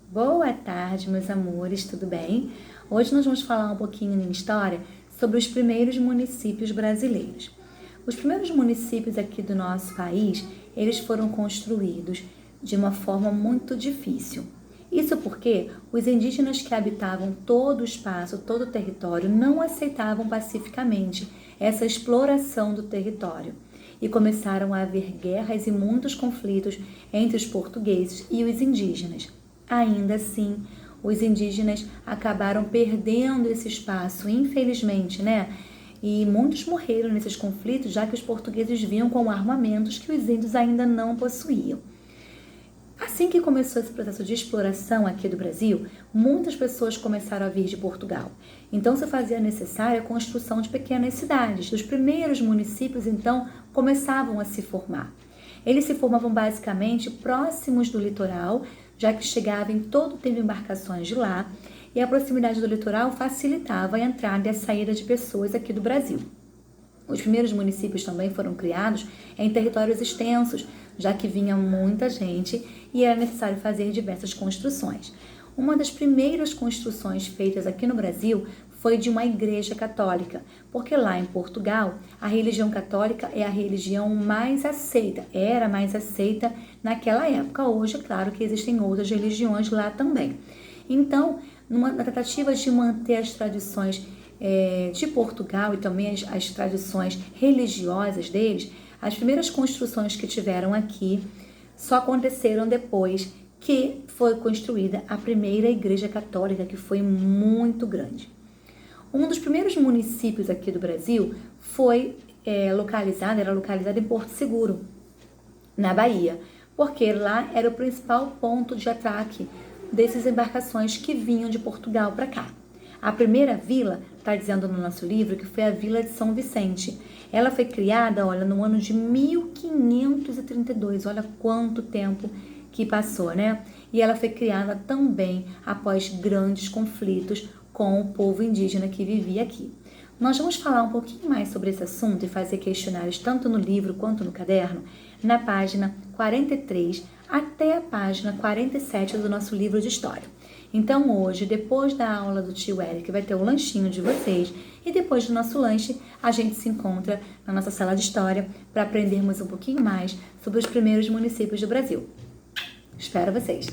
Boa tarde, meus amores, tudo bem? Hoje nós vamos falar um pouquinho em história sobre os primeiros municípios brasileiros. Os primeiros municípios aqui do nosso país, eles foram construídos de uma forma muito difícil. Isso porque os indígenas que habitavam todo o espaço, todo o território, não aceitavam pacificamente essa exploração do território e começaram a haver guerras e muitos conflitos entre os portugueses e os indígenas. Ainda assim, os indígenas acabaram perdendo esse espaço, infelizmente, né? E muitos morreram nesses conflitos, já que os portugueses vinham com armamentos que os índios ainda não possuíam. Assim que começou esse processo de exploração aqui do Brasil, muitas pessoas começaram a vir de Portugal. Então se fazia necessária a construção de pequenas cidades. Os primeiros municípios, então, começavam a se formar. Eles se formavam basicamente próximos do litoral, já que chegavam em todo o tempo embarcações de lá, e a proximidade do litoral facilitava a entrada e a saída de pessoas aqui do Brasil. Os primeiros municípios também foram criados em territórios extensos, já que vinha muita gente e era necessário fazer diversas construções. Uma das primeiras construções feitas aqui no Brasil foi de uma igreja católica, porque lá em Portugal a religião católica é a religião mais aceita, era mais aceita naquela época. Hoje, é claro que existem outras religiões lá também. Então, na tentativa de manter as tradições de Portugal e também as tradições religiosas deles, as primeiras construções que tiveram aqui só aconteceram depois que foi construída a primeira igreja católica, que foi muito grande. Um dos primeiros municípios aqui do Brasil era localizado em Porto Seguro, na Bahia, porque lá era o principal ponto de atraque dessas embarcações que vinham de Portugal para cá. A primeira vila, está dizendo no nosso livro, que foi a Vila de São Vicente. Ela foi criada, no ano de 1532, olha quanto tempo que passou, né? E ela foi criada também após grandes conflitos com o povo indígena que vivia aqui. Nós vamos falar um pouquinho mais sobre esse assunto e fazer questionários tanto no livro quanto no caderno, na página 43 até a página 47 do nosso livro de história. Então hoje, depois da aula do tio Eric, vai ter o lanchinho de vocês e depois do nosso lanche a gente se encontra na nossa sala de história para aprendermos um pouquinho mais sobre os primeiros municípios do Brasil. Espero vocês!